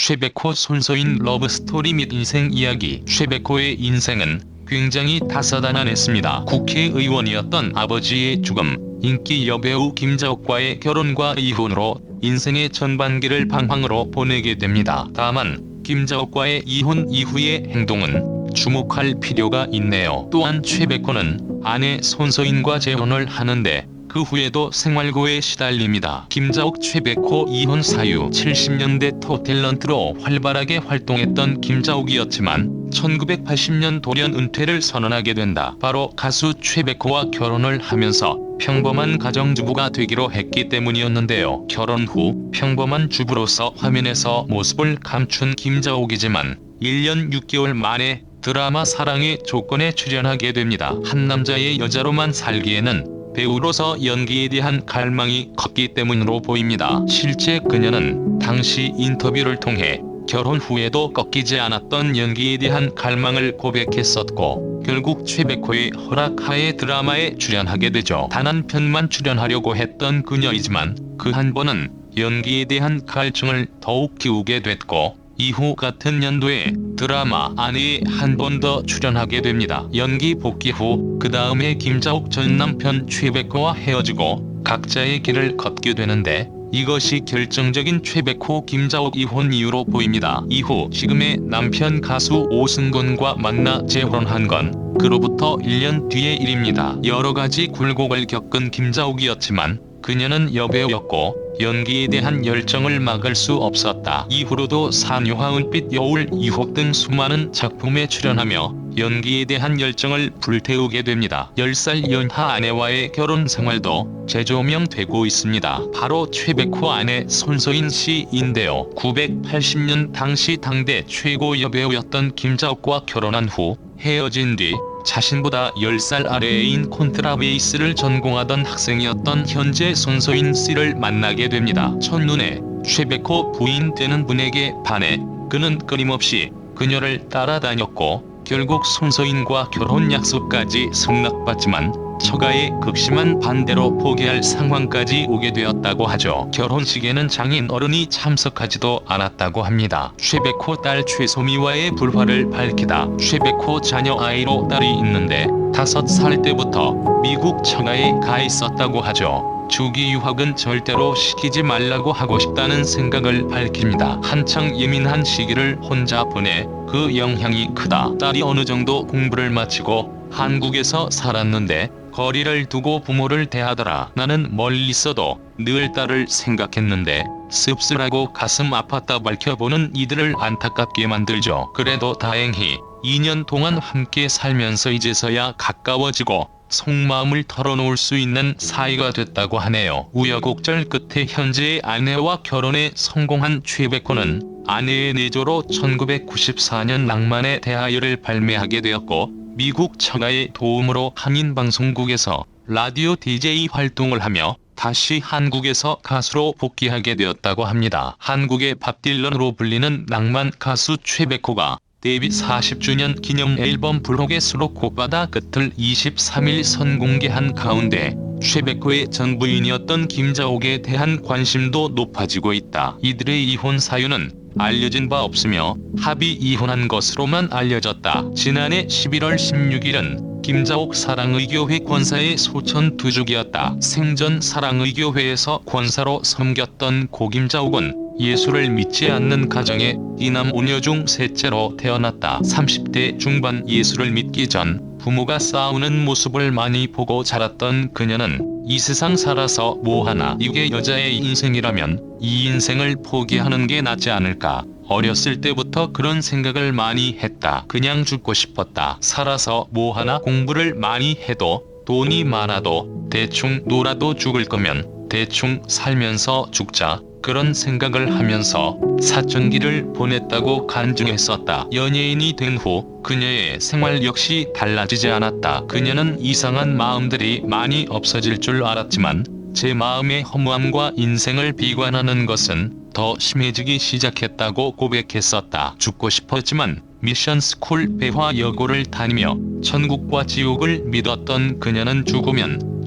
최백호 손서인 러브스토리 및 인생 이야기. 최백호의 인생은 굉장히 다사다난했습니다. 국회의원이었던 아버지의 죽음, 인기 여배우 김자옥과의 결혼과 이혼으로 인생의 전반기를 방황으로 보내게 됩니다. 다만 김자옥과의 이혼 이후의 행동은 주목할 필요가 있네요. 또한 최백호는 아내 손서인과 재혼을 하는데 그 후에도 생활고에 시달립니다. 김자옥 최백호 이혼 사유. 70년대 톱탤런트로 활발하게 활동했던 김자옥이었지만 1980년 돌연 은퇴를 선언하게 된다. 바로 가수 최백호와 결혼을 하면서 평범한 가정주부가 되기로 했기 때문이었는데요. 결혼 후 평범한 주부로서 화면에서 모습을 감춘 김자옥이지만 1년 6개월 만에 드라마 사랑의 조건에 출연하게 됩니다. 한 남자의 여자로만 살기에는 배우로서 연기에 대한 갈망이 컸기 때문으로 보입니다. 실제 그녀는 당시 인터뷰를 통해 결혼 후에도 꺾이지 않았던 연기에 대한 갈망을 고백했었고 결국 최백호의 허락하에 드라마에 출연하게 되죠. 단 한 편만 출연하려고 했던 그녀이지만 그 한 번은 연기에 대한 갈증을 더욱 키우게 됐고 이후 같은 연도에 드라마 아내에 한 번 더 출연하게 됩니다. 연기 복귀 후 그 다음에 김자옥 전 남편 최백호와 헤어지고 각자의 길을 걷게 되는데 이것이 결정적인 최백호 김자옥 이혼 이유로 보입니다. 이후 지금의 남편 가수 오승근과 만나 재혼한 건 그로부터 1년 뒤의 일입니다. 여러가지 굴곡을 겪은 김자옥이었지만 그녀는 여배우였고 연기에 대한 열정을 막을 수 없었다. 이후로도 산유화 은빛 여울 유혹 등 수많은 작품에 출연하며 연기에 대한 열정을 불태우게 됩니다. 10살 연하 아내와의 결혼 생활도 재조명되고 있습니다. 바로 최백호 아내 손서인 씨인데요. 980년 당시 당대 최고 여배우였던 김자옥과 결혼한 후 헤어진 뒤 자신보다 10살 아래인 콘트라베이스를 전공하던 학생이었던 현재 손서인 씨를 만나게 됩니다. 첫눈에 최백호 부인 되는 분에게 반해 그는 끊임없이 그녀를 따라다녔고 결국 손서인과 결혼 약속까지 승낙받지만 처가의 극심한 반대로 포기할 상황까지 오게 되었다고 하죠. 결혼식에는 장인 어른이 참석하지도 않았다고 합니다. 최백호 딸 최소미와의 불화를 밝히다. 최백호 자녀 아이로 딸이 있는데 5살 때부터 미국 처가에 가 있었다고 하죠. 주기 유학은 절대로 시키지 말라고 하고 싶다는 생각을 밝힙니다. 한창 예민한 시기를 혼자 보내 그 영향이 크다. 딸이 어느 정도 공부를 마치고 한국에서 살았는데 거리를 두고 부모를 대하더라. 나는 멀리 있어도 늘 딸을 생각했는데 씁쓸하고 가슴 아팠다. 밝혀보는 이들을 안타깝게 만들죠. 그래도 다행히 2년 동안 함께 살면서 이제서야 가까워지고 속마음을 털어놓을 수 있는 사이가 됐다고 하네요. 우여곡절 끝에 현재의 아내와 결혼에 성공한 최백호는 아내의 내조로 1994년 낭만에 대하여를 발매하게 되었고 미국 처가의 도움으로 한인방송국에서 라디오 DJ 활동을 하며 다시 한국에서 가수로 복귀하게 되었다고 합니다. 한국의 밥 딜런으로 불리는 낭만 가수 최백호가 데뷔 40주년 기념 앨범 블록의 수록 곡바다 끝을 23일 선공개한 가운데 최백호의 전 부인이었던 김자옥에 대한 관심도 높아지고 있다. 이들의 이혼 사유는 알려진 바 없으며 합의 이혼한 것으로만 알려졌다. 지난해 11월 16일은 김자옥 사랑의교회 권사의 소천 두족이었다. 생전 사랑의교회에서 권사로 섬겼던 고 김자옥은 예수를 믿지 않는 가정에 이남 5녀 중 셋째로 태어났다. 30대 중반 예수를 믿기 전 부모가 싸우는 모습을 많이 보고 자랐던 그녀는 이 세상 살아서 뭐하나, 이게 여자의 인생이라면 이 인생을 포기하는 게 낫지 않을까. 어렸을 때부터 그런 생각을 많이 했다. 그냥 죽고 싶었다. 살아서 뭐하나, 공부를 많이 해도 돈이 많아도 대충 놀아도 죽을 거면 대충 살면서 죽자. 그런 생각을 하면서 사춘기를 보냈다고 간증했었다. 연예인이 된 후 그녀의 생활 역시 달라지지 않았다. 그녀는 이상한 마음들이 많이 없어질 줄 알았지만 제 마음의 허무함과 인생을 비관하는 것은 더 심해지기 시작했다고 고백했었다. 죽고 싶었지만 미션스쿨 배화여고를 다니며 천국과 지옥을 믿었던 그녀는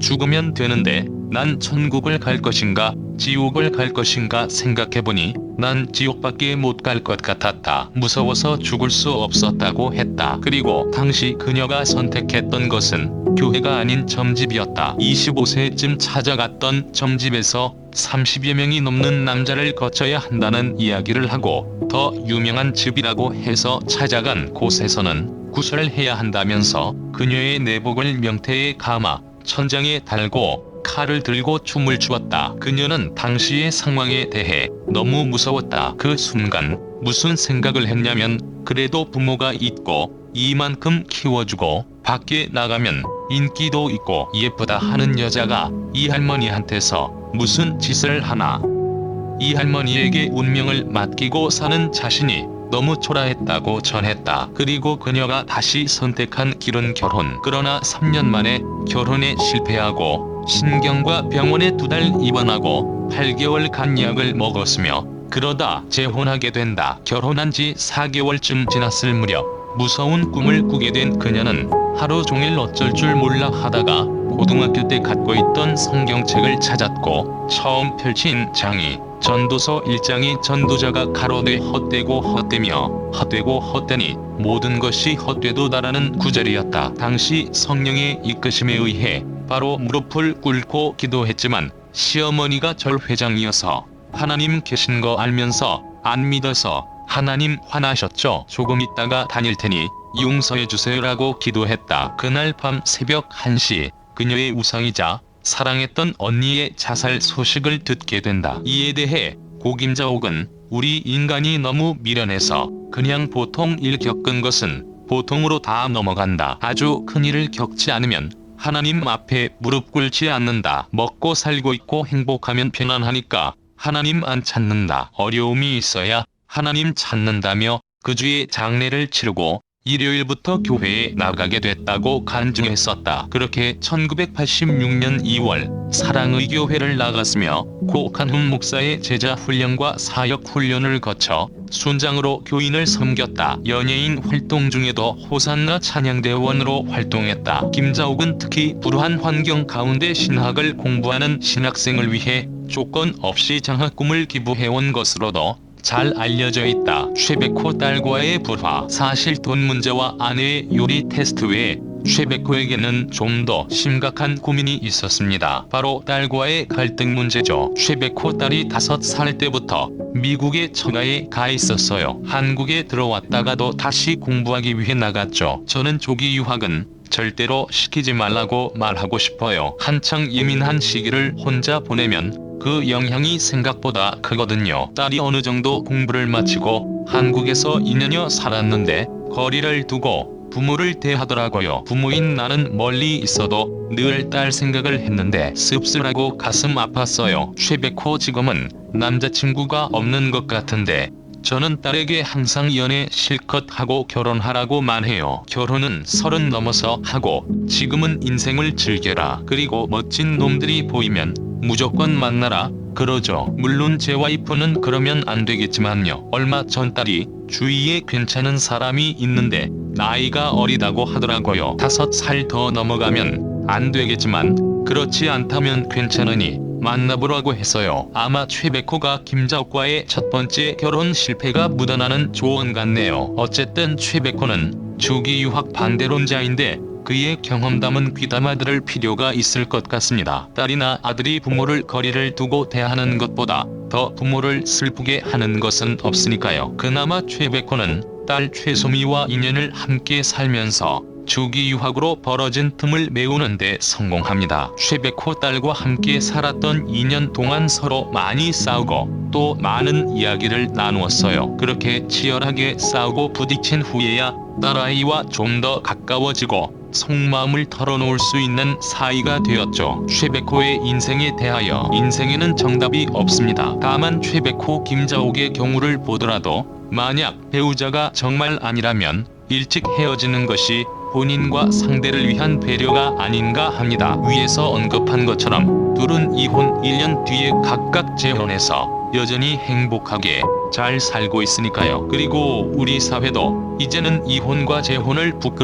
죽으면 되는데 난 천국을 갈 것인가 지옥을 갈 것인가 생각해보니 난 지옥밖에 못 갈 것 같았다. 무서워서 죽을 수 없었다고 했다. 그리고 당시 그녀가 선택했던 것은 교회가 아닌 점집이었다. 25세쯤 찾아갔던 점집에서 30여 명이 넘는 남자를 거쳐야 한다는 이야기를 하고 더 유명한 집이라고 해서 찾아간 곳에서는 구설해야 한다면서 그녀의 내복을 명태에 감아 천장에 달고 칼을 들고 춤을 추었다. 그녀는 당시의 상황에 대해 너무 무서웠다. 그 순간 무슨 생각을 했냐면 그래도 부모가 있고 이만큼 키워주고 밖에 나가면 인기도 있고 예쁘다 하는 여자가 이 할머니한테서 무슨 짓을 하나. 이 할머니에게 운명을 맡기고 사는 자신이 너무 초라했다고 전했다. 그리고 그녀가 다시 선택한 길은 결혼. 그러나 3년 만에 결혼에 실패하고 신경과 병원에 2달 입원하고 8개월 간약을 먹었으며 그러다 재혼하게 된다. 결혼한 지 4개월쯤 지났을 무렵 무서운 꿈을 꾸게 된 그녀는 하루 종일 어쩔 줄 몰라 하다가 고등학교 때 갖고 있던 성경책을 찾았고 처음 펼친 장이 전도서 1장이 전도자가 가로되 헛되고 헛되며 헛되고 헛되니 모든 것이 헛되도다라는 구절이었다. 당시 성령의 이끄심에 의해 바로 무릎을 꿇고 기도했지만 시어머니가 절회장이어서 하나님 계신 거 알면서 안 믿어서 하나님 화나셨죠. 조금 있다가 다닐 테니 용서해 주세요라고 기도했다. 그날 밤 새벽 1시 그녀의 우상이자 사랑했던 언니의 자살 소식을 듣게 된다. 이에 대해 고 김자옥은 우리 인간이 너무 미련해서 그냥 보통 일 겪은 것은 보통으로 다 넘어간다. 아주 큰 일을 겪지 않으면 하나님 앞에 무릎 꿇지 않는다. 먹고 살고 있고 행복하면 편안하니까 하나님 안 찾는다. 어려움이 있어야 하나님 찾는다며 그 주에 장례를 치르고 일요일부터 교회에 나가게 됐다고 간증했었다. 그렇게 1986년 2월 사랑의 교회를 나갔으며 고 간훈 목사의 제자 훈련과 사역 훈련을 거쳐 순장으로 교인을 섬겼다. 연예인 활동 중에도 호산나 찬양대원으로 활동했다. 김자옥은 특히 불우한 환경 가운데 신학을 공부하는 신학생을 위해 조건 없이 장학금을 기부해온 것으로도 잘 알려져 있다. 최백호 딸과의 불화. 사실 돈 문제와 아내의 요리 테스트 외에 최백호에게는 좀 더 심각한 고민이 있었습니다. 바로 딸과의 갈등 문제죠. 최백호 딸이 5살 때부터 미국의 처가에 가 있었어요. 한국에 들어왔다가도 다시 공부하기 위해 나갔죠. 저는 조기 유학은 절대로 시키지 말라고 말하고 싶어요. 한창 예민한 시기를 혼자 보내면 그 영향이 생각보다 크거든요. 딸이 어느 정도 공부를 마치고 한국에서 2년여 살았는데 거리를 두고 부모를 대하더라고요. 부모인 나는 멀리 있어도 늘 딸 생각을 했는데 씁쓸하고 가슴 아팠어요. 최백호 지금은 남자친구가 없는 것 같은데 저는 딸에게 항상 연애 실컷 하고 결혼하라고만 해요. 결혼은 30 넘어서 하고 지금은 인생을 즐겨라. 그리고 멋진 놈들이 보이면 무조건 만나라 그러죠. 물론 제 와이프는 그러면 안 되겠지만요. 얼마 전 딸이 주위에 괜찮은 사람이 있는데 나이가 어리다고 하더라고요. 5살 더 넘어가면 안 되겠지만 그렇지 않다면 괜찮으니 만나보라고 했어요. 아마 최백호가 김자옥과의 첫 번째 결혼 실패가 묻어나는 조언 같네요. 어쨌든 최백호는 조기 유학 반대론자인데 그의 경험담은 귀담아 들을 필요가 있을 것 같습니다. 딸이나 아들이 부모를 거리를 두고 대하는 것보다 더 부모를 슬프게 하는 것은 없으니까요. 그나마 최백호는 딸 최소미와 인연을 함께 살면서 조기 유학으로 벌어진 틈을 메우는 데 성공합니다. 최백호 딸과 함께 살았던 2년 동안 서로 많이 싸우고 또 많은 이야기를 나누었어요. 그렇게 치열하게 싸우고 부딪힌 후에야 딸아이와 좀 더 가까워지고 속마음을 털어놓을 수 있는 사이가 되었죠. 최백호의 인생에 대하여 인생에는 정답이 없습니다. 다만 최백호 김자옥의 경우를 보더라도 만약 배우자가 정말 아니라면 일찍 헤어지는 것이 본인과 상대를 위한 배려가 아닌가 합니다. 위에서 언급한 것처럼 둘은 이혼 1년 뒤에 각각 재혼해서 여전히 행복하게 잘 살고 있으니까요. 그리고 우리 사회도 이제는 이혼과 재혼을 부끄러워하지